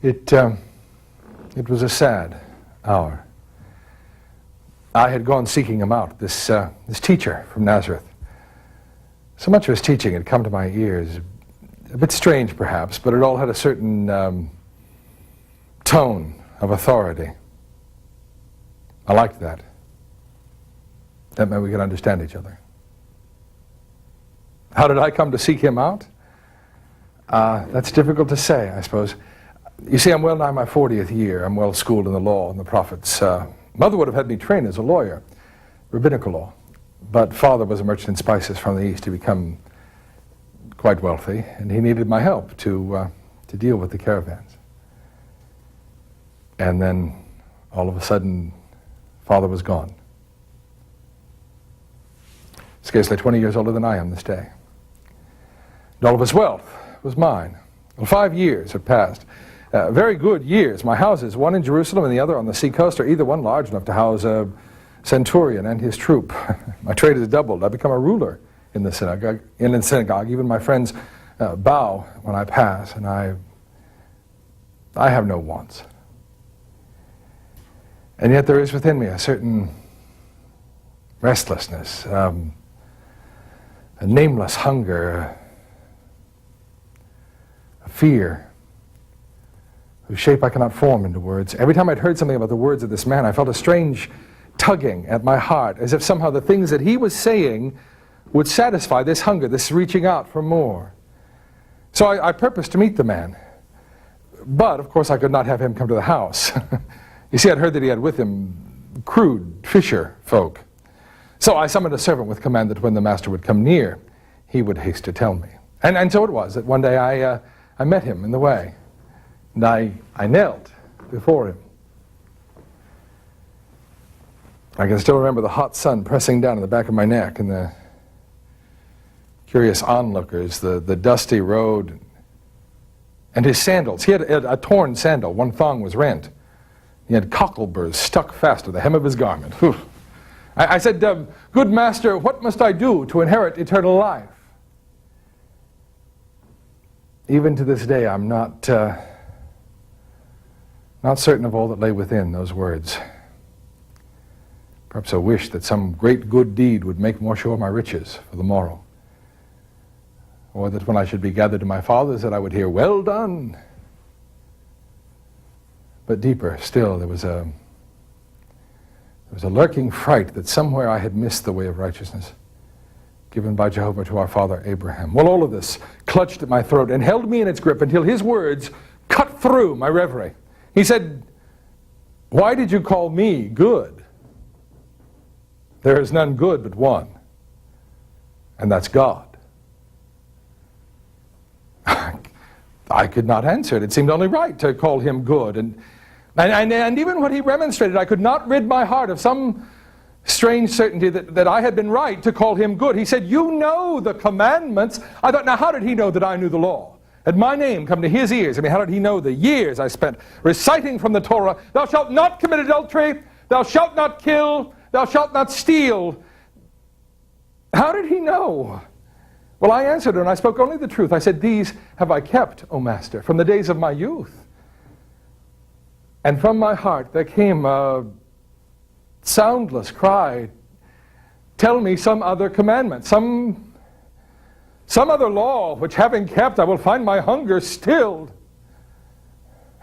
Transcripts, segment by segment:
It was a sad hour. I had gone seeking him out, this teacher from Nazareth. So much of his teaching had come to my ears, a bit strange perhaps, but it all had a certain tone of authority. I liked that. That meant we could understand each other. How did I come to seek him out? That's difficult to say, I suppose. You see, I'm well nigh my 40th year. I'm well schooled in the law and the prophets. Mother would have had me trained as a lawyer, rabbinical law. But father was a merchant in spices from the east. He become quite wealthy, and he needed my help to deal with the caravans. And then, all of a sudden, father was gone. Scarcely 20 years older than I am this day. And all of his wealth was mine. Well, 5 years had passed. Very good years. My houses, one in Jerusalem and the other on the seacoast, are either one large enough to house a centurion and his troop. My trade has doubled. I've become a ruler in the synagogue. Even my friends bow when I pass, and I have no wants. And yet there is within me a certain restlessness, a nameless hunger, a fear whose shape I cannot form into words. Every time I'd heard something about the words of this man, I felt a strange tugging at my heart, as if somehow the things that he was saying would satisfy this hunger, this reaching out for more. So I purposed to meet the man. But, of course, I could not have him come to the house. You see, I'd heard that he had with him crude fisher folk. So I summoned a servant with command that when the master would come near, he would haste to tell me. And so it was that one day I met him in the way. And I knelt before him. I can still remember the hot sun pressing down on the back of my neck and the curious onlookers, the dusty road, and his sandals. He had a torn sandal. One thong was rent. He had cockleburs stuck fast to the hem of his garment. Whew. I said, "Good master, what must I do to inherit eternal life?" Even to this day, I'm not certain of all that lay within those words. Perhaps a wish that some great good deed would make more sure of my riches for the morrow. Or that when I should be gathered to my fathers, that I would hear, "Well done." But deeper still, there was a lurking fright that somewhere I had missed the way of righteousness given by Jehovah to our father Abraham. Well, all of this clutched at my throat and held me in its grip until his words cut through my reverie. He said, "Why did you call me good? There is none good but one, and that's God." I could not answer it. It seemed only right to call him good. And even when he remonstrated, I could not rid my heart of some strange certainty that I had been right to call him good. He said, "You know the commandments." I thought, now how did he know that I knew the law? Had my name come to his ears? I mean, how did he know the years I spent reciting from the Torah, "Thou shalt not commit adultery, thou shalt not kill, thou shalt not steal"? How did he know? Well, I answered and I spoke only the truth. I said, "These have I kept, O Master, from the days of my youth." And from my heart there came a soundless cry, "Tell me some other commandment, some other law, which having kept I will find my hunger stilled."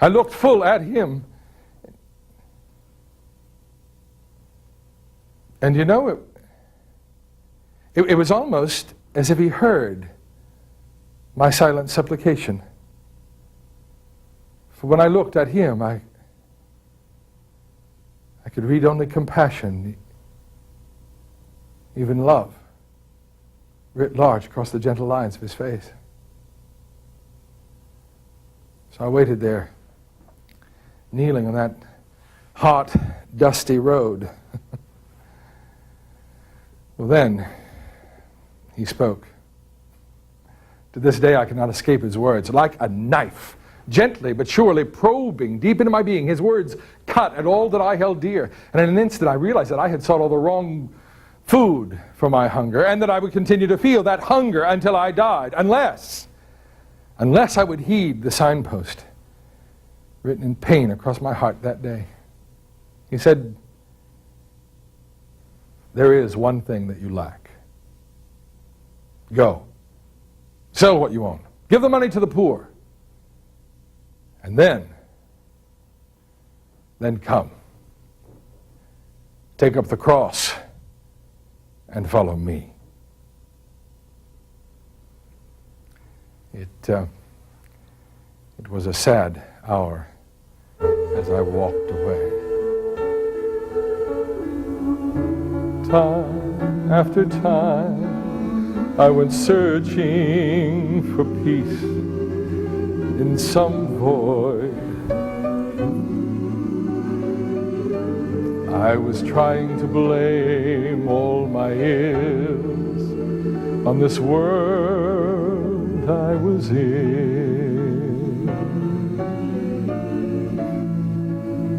I looked full at him. And you know, it was almost as if he heard my silent supplication. For when I looked at him, I could read only compassion, even love, writ large across the gentle lines of his face. So I waited there, kneeling on that hot, dusty road. Well, then he spoke. To this day I cannot escape his words. Like a knife, gently but surely probing deep into my being, his words cut at all that I held dear. And in an instant I realized that I had sought all the wrong food for my hunger, and that I would continue to feel that hunger until I died, unless I would heed the signpost written in pain across my heart that day. He said, there is one thing that you lack. Go. Sell what you own. Give the money to the poor. And then come. Take up the cross and follow me. It was a sad hour as I walked away. Time after time, I went searching for peace in some void. I was trying to blame all my ills on this world I was in.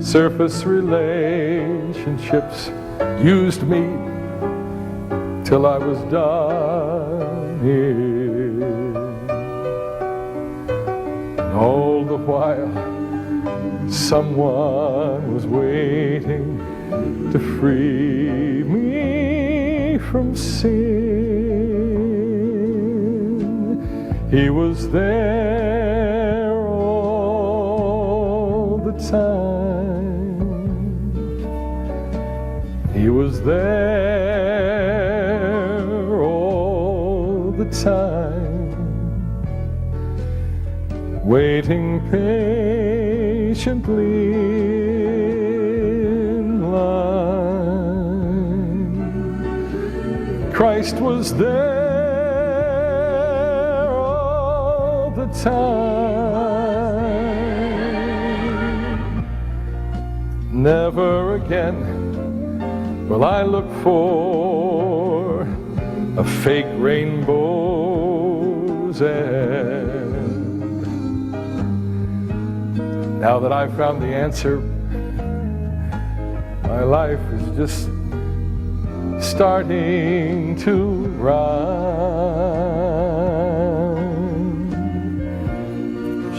Surface relationships used me till I was done in. And all the while, someone was waiting to free me from sin. He was there all the time. He was there all the time, waiting patiently in line. Christ was there all the time. Never again will I look for a fake rainbow's end. Now that I've found the answer, my life is just starting to run.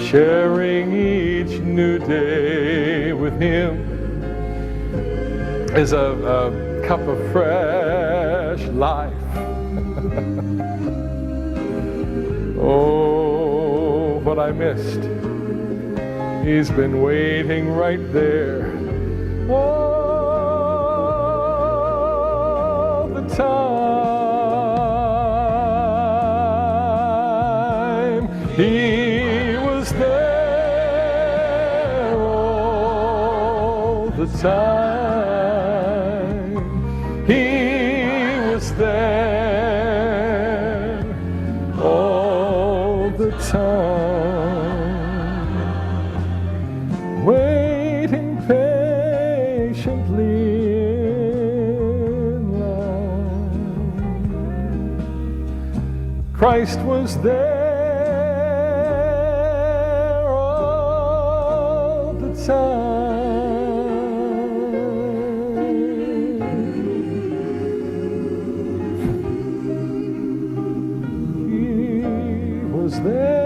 Sharing each new day with Him is a cup of fresh life. Oh, what I missed. He's been waiting right there all the time. He was there all the time. He was there all the time, waiting patiently in line. Christ was there all the time. There